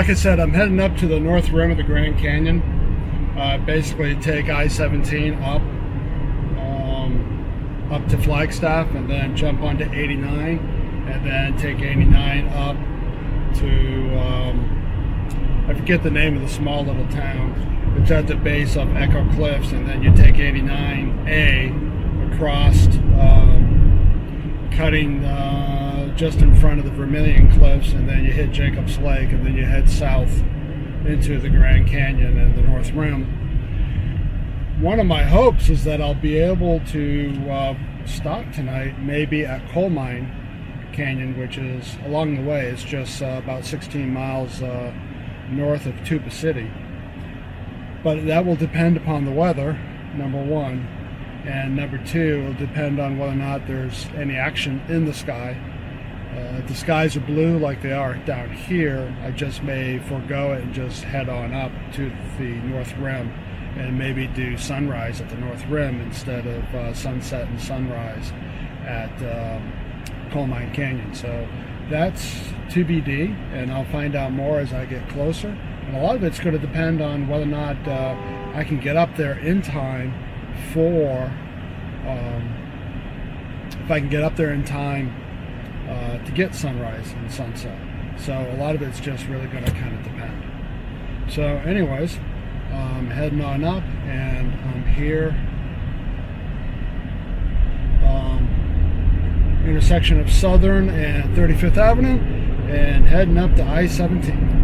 like I said, I'm heading up to the north rim of the Grand Canyon. Basically take I-17 up to Flagstaff, and then jump onto 89, and then take 89 up to I forget the name of the small little town. It's at the base of Echo Cliffs, and then you take 89A across, cutting just in front of the Vermilion Cliffs, and then you hit Jacobs Lake, and then you head south into the Grand Canyon and the North Rim. One of my hopes is that I'll be able to stop tonight, maybe at Coal Mine Canyon, which is along the way. It's just about 16 miles north of Tuba City. But that will depend upon the weather, number one. And number two, it'll depend on whether or not there's any action in the sky. If the skies are blue like they are down here, I just may forego it and just head on up to the North Rim and maybe do sunrise at the North Rim instead of sunset and sunrise at Coal Mine Canyon. So that's TBD, and I'll find out more as I get closer. And a lot of it's going to depend on whether or not I can get up there in time for, if I can get up there in time to get sunrise and sunset. So a lot of it's just really going to kind of depend. So anyways, I'm heading on up, and I'm here, intersection of Southern and 35th Avenue, and heading up to I-17.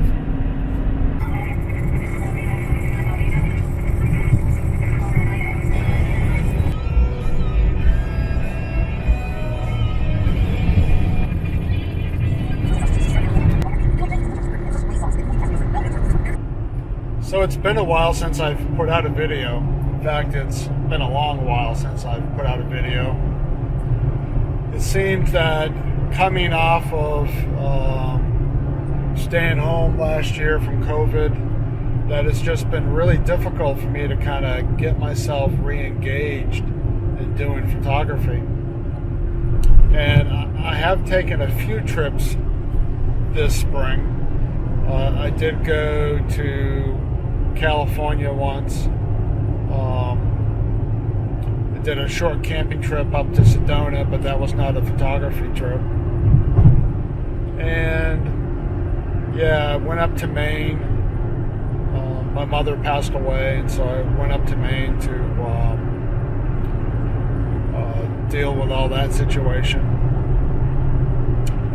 So it's been a while since I've put out a video. In fact, it's been a long while since I've put out a video. It seems that coming off of staying home last year from COVID, that it's just been really difficult for me to kind of get myself re-engaged in doing photography. And I have taken a few trips this spring. I did go to California once. I did a short camping trip up to Sedona, but that was not a photography trip. And yeah, I went up to Maine. My mother passed away, and so I went up to Maine to deal with all that situation.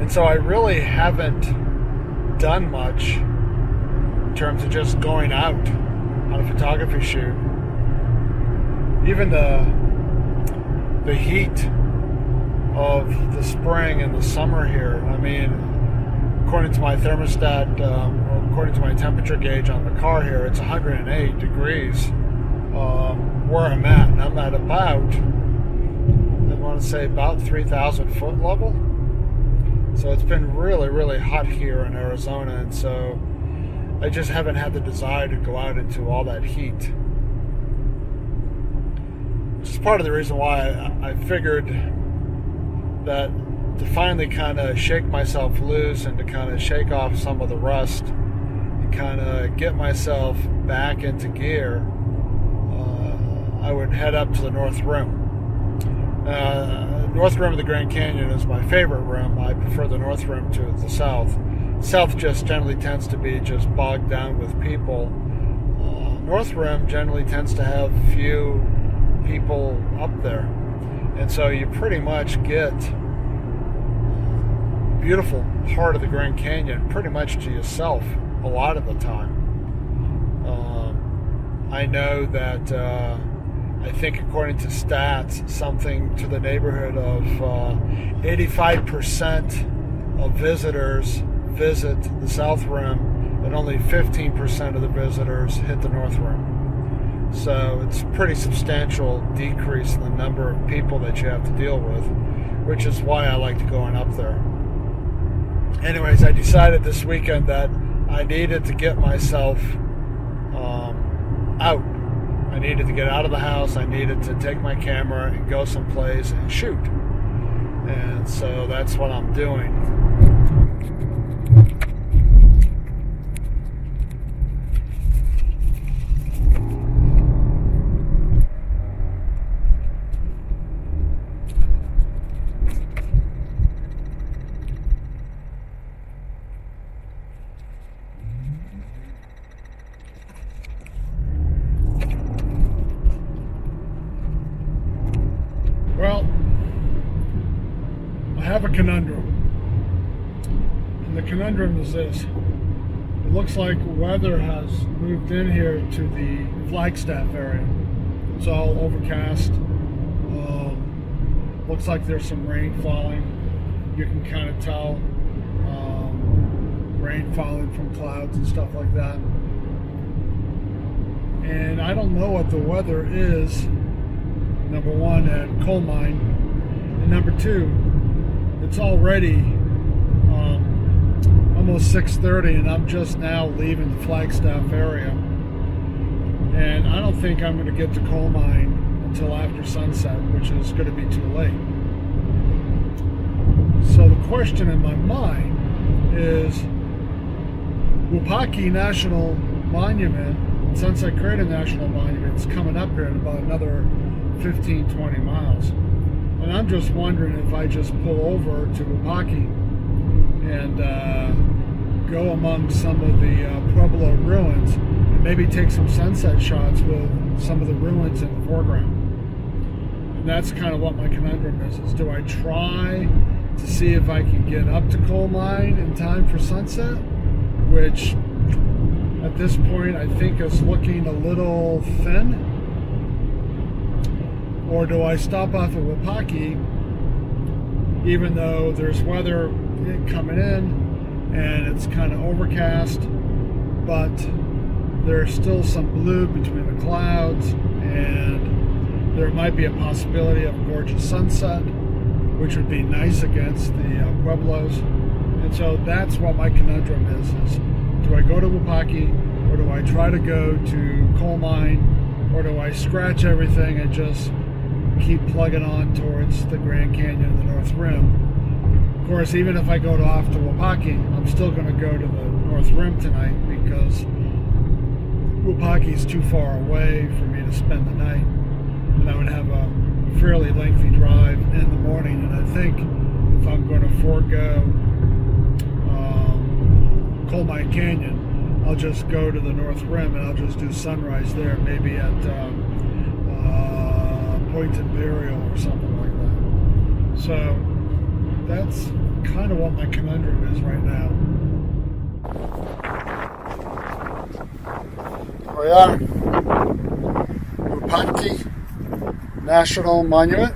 And so I really haven't done much in terms of just going out on a photography shoot. Even the heat of the spring and the summer here, I mean, according to my thermostat, or according to my temperature gauge on the car here, it's 108 degrees where I'm at. And I'm at about, I want to say about 3,000 foot level. So it's been really, really hot here in Arizona, and so I just haven't had the desire to go out into all that heat. Which is part of the reason why I figured that to finally kind of shake myself loose and to kind of shake off some of the rust and kind of get myself back into gear, I would head up to the North Rim. North Rim of the Grand Canyon is my favorite rim. I prefer the North Rim to the South. South just generally tends to be just bogged down with people. North Rim generally tends to have few people up there. And so you pretty much get a beautiful part of the Grand Canyon pretty much to yourself a lot of the time. I know that I think according to stats, something to the neighborhood of 85% of visitors visit the South Rim, and only 15% of the visitors hit the North Rim. So it's a pretty substantial decrease in the number of people that you have to deal with, which is why I like going up there. Anyways, I decided this weekend that I needed to get myself out. I needed to get out of the house. I needed to take my camera and go someplace and shoot. And so that's what I'm doing. Well, I have a conundrum. And the conundrum is this. It looks like weather has moved in here to the Flagstaff area. It's all overcast. Looks like there's some rain falling. You can kind of tell rain falling from clouds and stuff like that. And I don't know what the weather is, number one, at coal mine. And number two, it's already almost 6:30 and I'm just now leaving the Flagstaff area. And I don't think I'm going to get to coal mine until after sunset, which is going to be too late. So the question in my mind is, Wupatki National Monument, Sunset Crater National Monument, is coming up here in about another 15-20 miles. And I'm just wondering if I just pull over to Wupatki and go among some of the Pueblo ruins and maybe take some sunset shots with some of the ruins in the foreground. And that's kind of what my conundrum is do I try to see if I can get up to coal mine in time for sunset, which at this point I think is looking a little thin? Or do I stop off at Wupatki, even though there's weather coming in and it's kind of overcast, but there's still some blue between the clouds and there might be a possibility of a gorgeous sunset, which would be nice against the Pueblos. And so that's what my conundrum is do I go to Wupatki, or do I try to go to coal mine, or do I scratch everything and just keep plugging on towards the Grand Canyon and the North Rim? Of course, even if I go off to Wupatki, I'm still going to go to the North Rim tonight because Wupatki is too far away for me to spend the night. And I would have a fairly lengthy drive in the morning. And I think if I'm going to forego Coal Mine Canyon, I'll just go to the North Rim and I'll just do sunrise there, maybe at Pointed Burial or something like that. So that's kind of what my conundrum is right now. Here we are, Wupatki National Monument.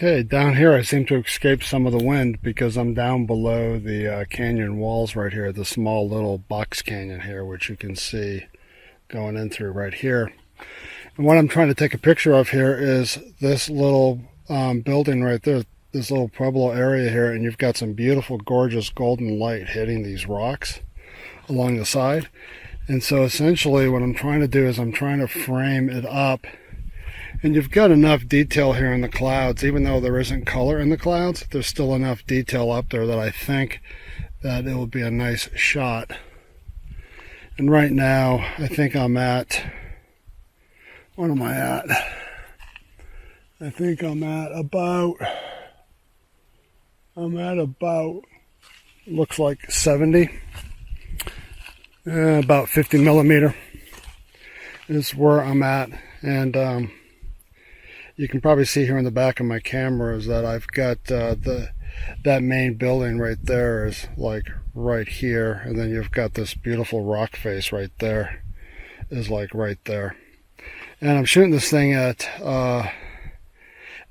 Okay, down here I seem to escape some of the wind because I'm down below the canyon walls right here, the small little box canyon here, which you can see going in through right here. And what I'm trying to take a picture of here is this little building right there, this little Pueblo area here, and you've got some beautiful, gorgeous golden light hitting these rocks along the side. And so essentially what I'm trying to do is I'm trying to frame it up. And you've got enough detail here in the clouds, even though there isn't color in the clouds, there's still enough detail up there that I think that it will be a nice shot. And right now, I think I'm at, what am I at? I think I'm at about, looks like 70, about 50 millimeter is where I'm at. And you can probably see here in the back of my camera is that I've got that main building right there is like right here, and then you've got this beautiful rock face right there is like right there. And I'm shooting this thing at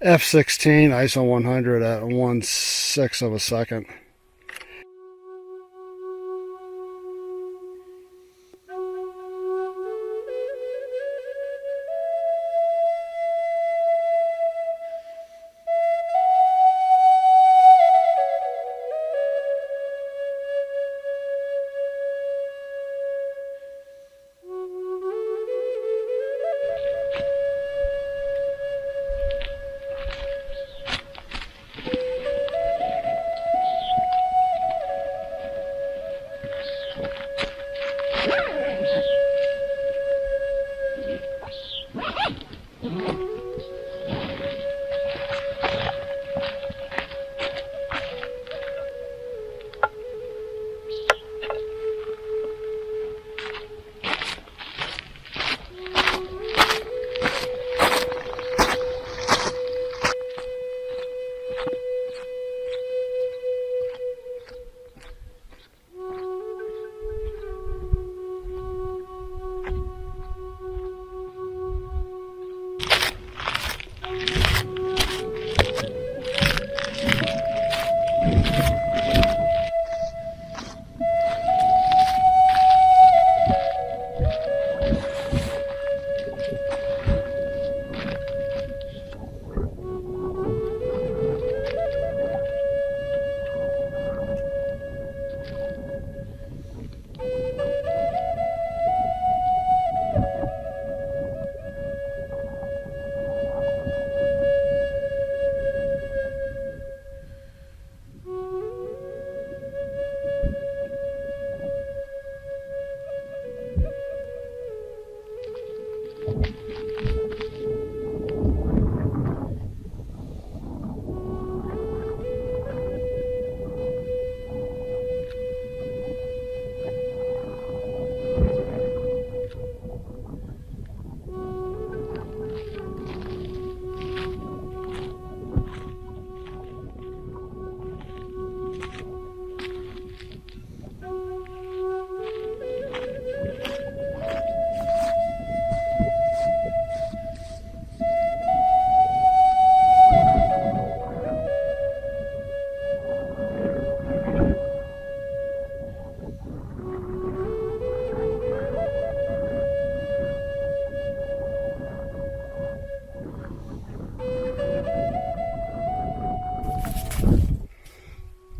f/16 ISO 100 at 1/6 of a second.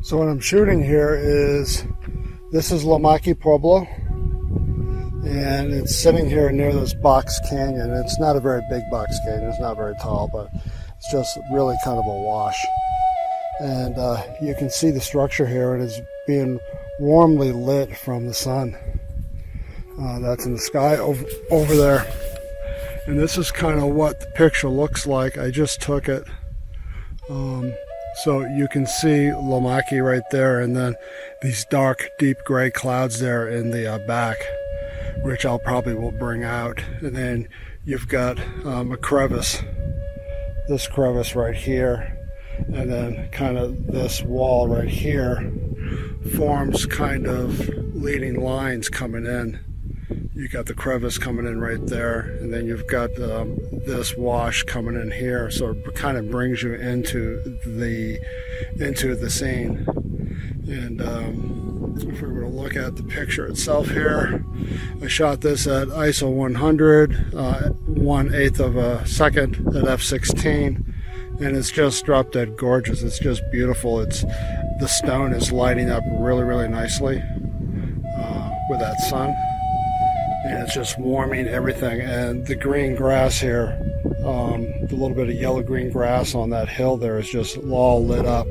So what I'm shooting here is, this is Lomaki Pueblo, and it's sitting here near this box canyon. It's not a very big box canyon, it's not very tall, but it's just really kind of a wash. And you can see the structure here. It is being warmly lit from the sun. That's in the sky over there. And this is kind of what the picture looks like. I just took it. So you can see Lomaki right there, and then these dark, deep gray clouds there in the back, which I'll probably will bring out. And then you've got a crevice, this crevice right here, and then kind of this wall right here forms kind of leading lines coming in. You got the crevice coming in right there, and then you've got this wash coming in here, so it kind of brings you into the scene. And if we were to look at the picture itself here, I shot this at ISO 100, 1/8 of a second at f/16, and it's just drop dead gorgeous. It's just beautiful. The stone is lighting up really, really nicely with that sun. And it's just warming everything. And the green grass here, the little bit of yellow-green grass on that hill there is just all lit up.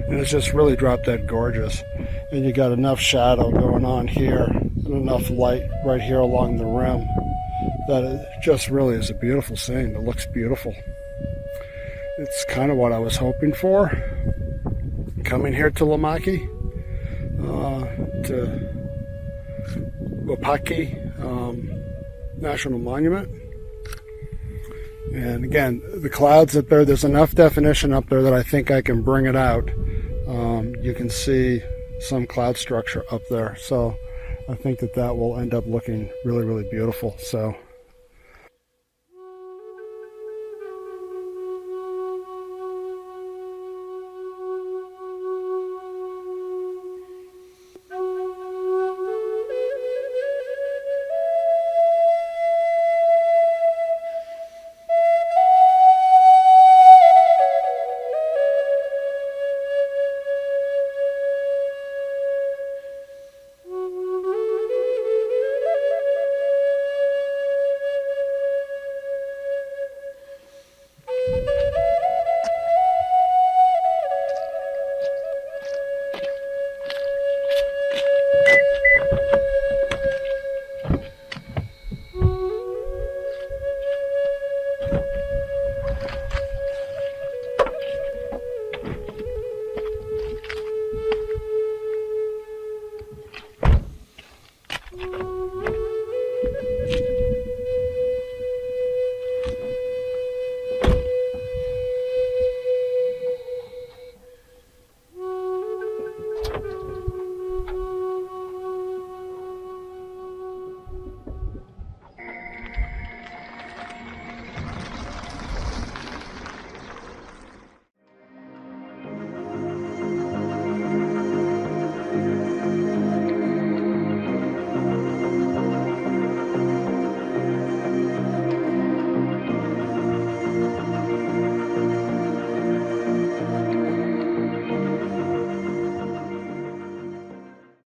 And it's just really drop dead gorgeous. And you got enough shadow going on here and enough light right here along the rim that it just really is a beautiful scene. It looks beautiful. It's kind of what I was hoping for. Coming here to Lomaki, to Wupatki National Monument. And again, the clouds up there's enough definition up there that I think I can bring it out. You can see some cloud structure up there, so I think that will end up looking really, really beautiful. So